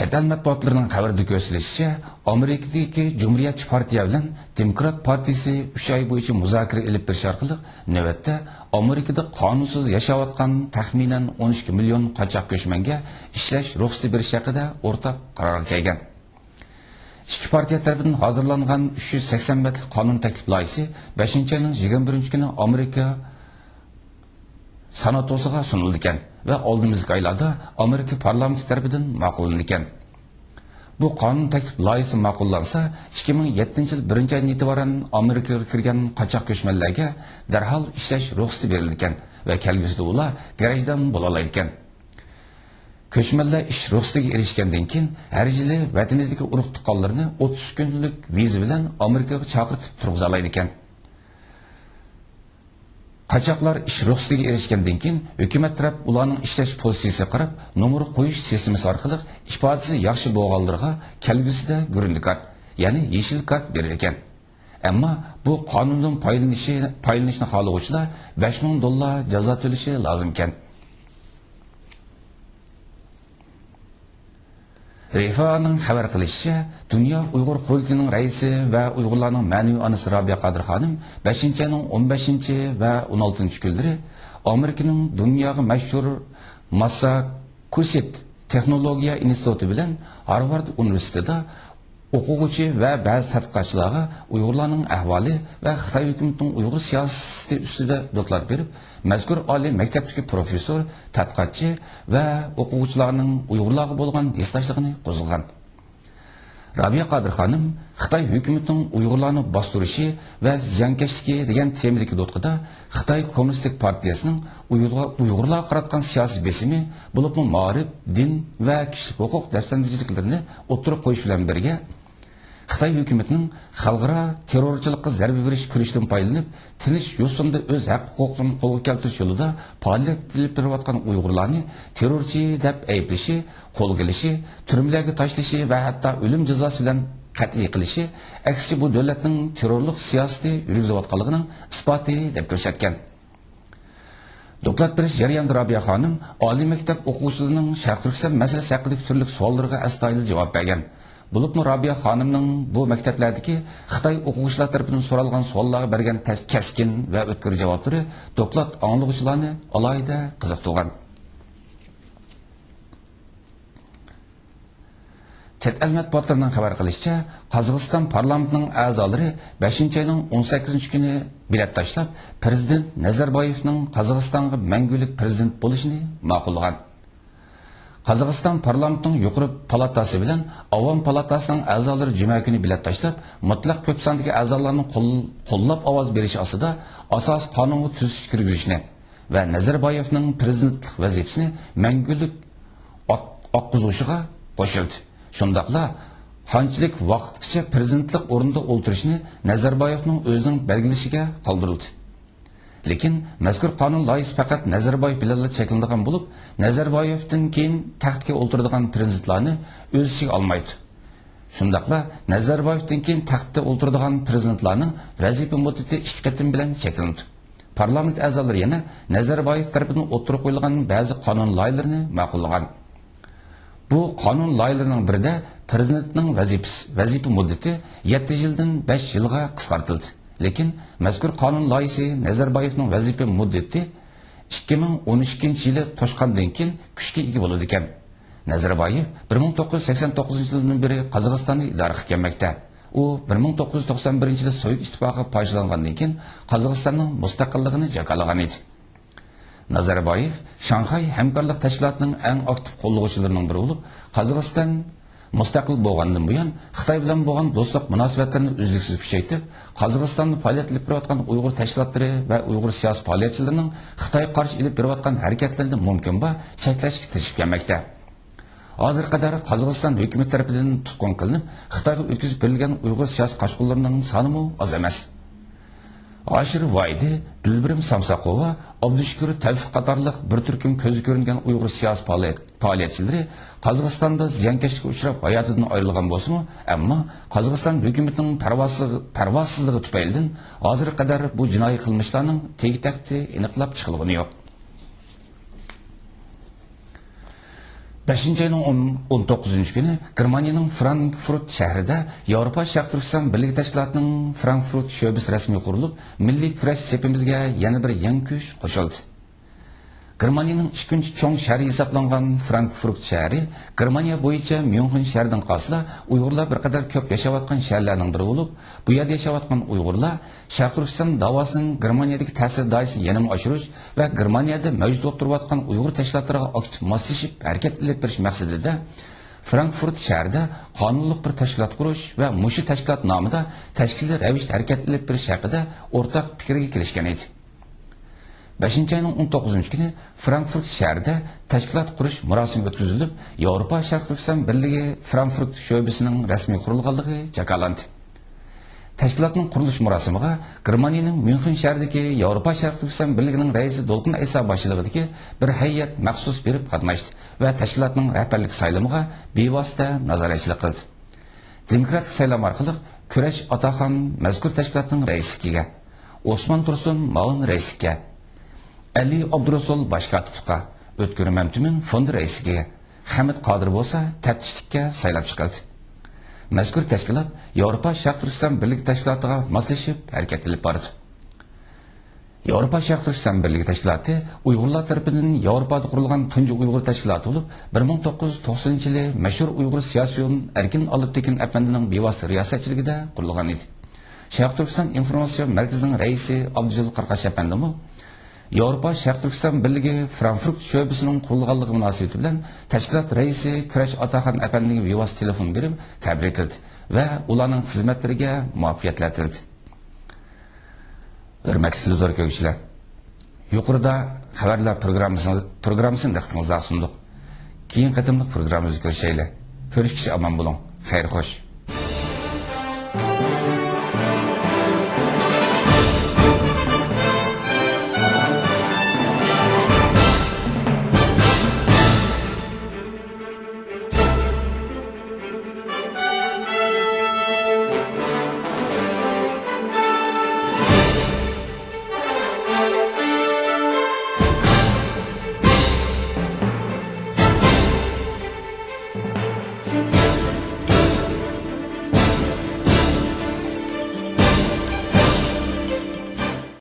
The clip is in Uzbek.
Chet el matbuotlarının xabarida ko'rsatilishicha, Amerikadagi Cumhuriyetçi Partiya bilan Demokrat partiyasi 3 oy bo'yicha muzokara olib berish orqali navbatda Amerikada qonunsiz yashayotgan taxminan 12 million qochoq ko'chmanga ishlash ruxsati berish haqida o'rtaq qarorga kelgan. İki partiya tarafidan hazırlangan 380 metlik qonun taklif loyihasi 5-ayning 21 kuni Amerika Senatosiga sunildi ekan va oldimizgi oylarda Amerika parlamenti tarafidan ma'qullandi ekan. Bu qonun taklif loyihasi ma'qullansa, 2007-yil 1-oydan e'tiboran Amerikaga kirgan qochoq ko'chmanlarga darhol ishlash ruxsati berildi ekan va kelgusida ular garajdan bo'la oladi ekan. Ko'chmanlar ish ruxsatiga erishgandan keyin har yili vatanidagi urug' tuqqanlarni 30 kunlik viza bilan Amerikaga chaqirtib turg'iza oladi ekan. Qochoqlar ish ruxsatiga erishgandan keyin hukumat taraf ularning ishlash pozitsiyasiga qarab nomer qo'yish sistemasi orqali ifodasi yaxshi bo'lganlarga kelgusida green card, ya'ni yeshil kart berar ekan. Ammo bu qonundan foydalanishni xohlovchilar $5000 jazo to'lashi lozim ekan. Refaning xabar qilishicha, Dunyo Uyg'ur qo'mitasining raisi va Uyg'urlarning ma'naviy onasi Robiya Qodir xonim 5-ayning 15 va 16 kunlari Amerikaning dunyoga mashhur Massachusetts texnologiya instituti bilan Harvard universitetida o'quvchi va ba'zi tadqiqotchilarga Uyg'urlarning ahvoli va Xitoy hukumatining Uyg'ur siyosati ustida doklad berib, mazkur oliy maktabdagi professor, tadqiqotchi va o'quvchilarning Uyg'urlarga bo'lgan hissdoshligini qo'zg'agan. Robiya Qodir xonim Xitoy hukumatining Uyg'urlarni bostirishi va ziyonkashligi degan temadagi do'tqida Xitoy Kommunistik partiyasining Uyg'urlarga qaratgan siyosiy besimi, bo'lib ma'rif, din va kishilik huquq dafsandichiklarini o'tirib qo'yish bilan birga Xitoy hukumatining xalqaro terrorchilikqa zarba berish kurashidan foydalanib, tinch yo'sinda o'z haq-huquqlarini qo'lga keltirish yo'lida faoliyat qilib berayotgan Uyg'urlarni terrorchi deb ayblashi, qo'lga olishi, turmalarga tashlashi va hatto o'lim jazosi bilan qat'iy qilishi aksicha bu davlatning terrorlik siyosati yurgizayotganligining isboti deb ko'rsatgan. Doklad berish jarayonida Robiya xonim oliy maktab o'quvchilarining Sharq Turkiston masalasi haqidagi turli savollarga astoydil javob bergan. Bulupmu Robiya xonimning bu maktablardagi Xitoy o'quvchilar tarafidan so'ralgan savollarga bergan keskin va o'tkir javoblari doklad anglovchilarni alohida qiziqtirgan. Chet el matbuotlarining xabar qilishicha, Qozog'iston parlamentining a'zolari 5-ayning 18 kuni bilet tashlab, prezident Nazarboyevning Qozog'istonga mangulik prezident bo'lishini ma'qullagan. Qozog'iston parlamentining yuqori palatasi bilan Avom palatasining a'zolari juma kuni bilet tashlab, mutlaq ko'p sondagi a'zolarning qo'llab ovoz berishi ostida asos qonunga tuzish kirgizishni va Nazarboyevning prezidentlik vazifasini mangulik oqqizishiga qo'shildi. Shundaqla qanchalik vaqtgacha prezidentlik o'rnida o'ltirishni Nazarboyevning o'zining belgilashiga qoldirildi. Lekin mazkur qonun loyihasi faqat Nazarboyev bilan cheklanadigan bo'lib, Nazarboyevdan keyin taxtga o'ltiradigan prezidentlarni o'z ichiga olmaydi. Shundaqla Nazarboyevdan keyin taxtda o'ltiradigan prezidentlarning vazifa muddati 2 qatim bilan cheklandi. Parlament a'zolari yana Nazarboyev tomonidan o'tirib qo'yilgan ba'zi qonun loyihalarini ma'qullagan. Bu qonun loyihalarining birida prezidentning vazifa muddati 7 yildan 5 yilga qisqartirildi. Lekin mazkur qonun loyihasi Nazarboyevning vazifa muddati 2012-yili to'shqandan keyin kuchga ega bo'ladi ekan. Nazarboyev 1989-yildan beri Qozog'istonni idora qilib kelmoqda. U 1991-yilda Sovet ittifoqi parchalangandan keyin Qozog'istonning mustaqilligini jakalagan edi. Nazarboyev Shanxay hamkorlik tashkilotining eng aktiv qo'llovchilarining biri bo'lib, Qozog'iston mustaqil bo'lgandan buyon Xitoy bilan bo'lgan do'stlik munosabatlarini uzluksiz kuchaytirib, Qozog'istonni faoliyat olib berayotgan Uyg'ur tashkilotlari va Uyg'ur siyosiy faoliyatchilarining Xitoyga qarshi olib berayotgan harakatlarini mumkin va cheklashga tirishib kelmoqda. Hozir qadar Qozog'iston hukumat tomonidan tutqun qilinib, Xitoyga o'tkazib berilgan Uyg'ur siyosiy qashqularining soni oz emas. Ashir Vaydi, Dilbirim Samsaqova, Abdushukur Tavfiq qatorliq bir turkum ko'zi ko'ringan Uyg'ur siyosiy faoliyatchilari Qozog'istonda ziyonkashlikka uchrab hayotidan ayrilgan bo'lsa-mu, ammo Qozog'iston hukumatining parvozsizligi tufaylidan hozir qadar bu jinoiy qilmishlarning tegi-taqti aniqlab chiqilgani yo'q. 5 ayının 19 günü Germaniyaning Frankfurt shahrida Yevropa Sharq Turkiston Birligi Tashkilotining Frankfurt sho'basi rasmiy qurilib, milliy kurash sepimizga yana bir yangi kuch qo'shildi. Germaniyaning ikkinchi cho'ng shahri hisoblangan Frankfurt shahri Germaniya bo'yicha Myunxen shahridan qolsa, Uyg'urlar bir qadar ko'p yashayotgan shaharlarning biri bo'lib, bu yerda yashayotgan Uyg'urlar Sharq Turkiston davosining Germaniyadagi ta'sir doirasini yanada oshirish va Germaniyada mavjud bo'lib turayotgan Uyg'ur tashkilotlariga aktiv moslashib harakat qilib berish maqsadida Frankfurt shahrida qonunli bir tashkilot qurish va mushu tashkilot nomida tashkiliy ravishda harakat qilib berish haqida o'rtaq fikrga kelishgan edi. 5 ayının 19 günü Frankfurt shahrida tashkilot qurish murosimi o'tkazilib, Yevropa Sharq Turkiston Birligi Frankfurt sho'basining rasmiy qurilganligi jakolandi. Tashkilotning qurilish murosimiga Germaniyaning Myunxen shahridagi Yevropa Sharq Turkiston Birligining raisi Dolqin Aysa boshchiligidagi bir hay'at maxsus berib qatnashdi va tashkilotning rahbarlik saylamiga bevosita nazoratchilik qildi. Demokratik saylam orqali Kurash Otaxon mazkur tashkilotning raisligiga, Osmon Tursun Ma'un raisligiga, Ali Abdurasul Başkatlıqqa, Ötkür Məmtümin fond reisiga, Hamid Qodir bo'lsa taftishlikka saylab chiqildi. Mazkur tashkilot Yevropa Sharq Turkiston Birligi tashkilotiga moslashib harakat qilib bordi. Yevropa Sharq Turkiston Birligi tashkiloti Uyg'urlar tomonidan Yevropada qurilgan tunji Uyg'ur tashkiloti bo'lib, 1990-yili mashhur Uyg'ur siyosiyon Erkin Olibtekin apandining bevosita riyosatchiligida qurilgan edi. Sharq Turkiston informatsion markazining raisi Abdujil Qarqash apandimi Yevropa Sharq Turkiston Birligi Frankfurt sho'basining qurilganligi munosabati bilan tashkilot raisi Kurash Otaxon apandiga bevosita telefon berib tabrik qildi va ularning xizmatlariga muvaffaqiyatlar tiladi. Hurmatli zo'r ko'ruvchilar, yuqorida xabarlar programmasini diqqatingizga sundiq. Keyin qatimliq programmamizni ko'rishaylik. Ko'rishkishi omon bo'ling. Xayr xo'sh.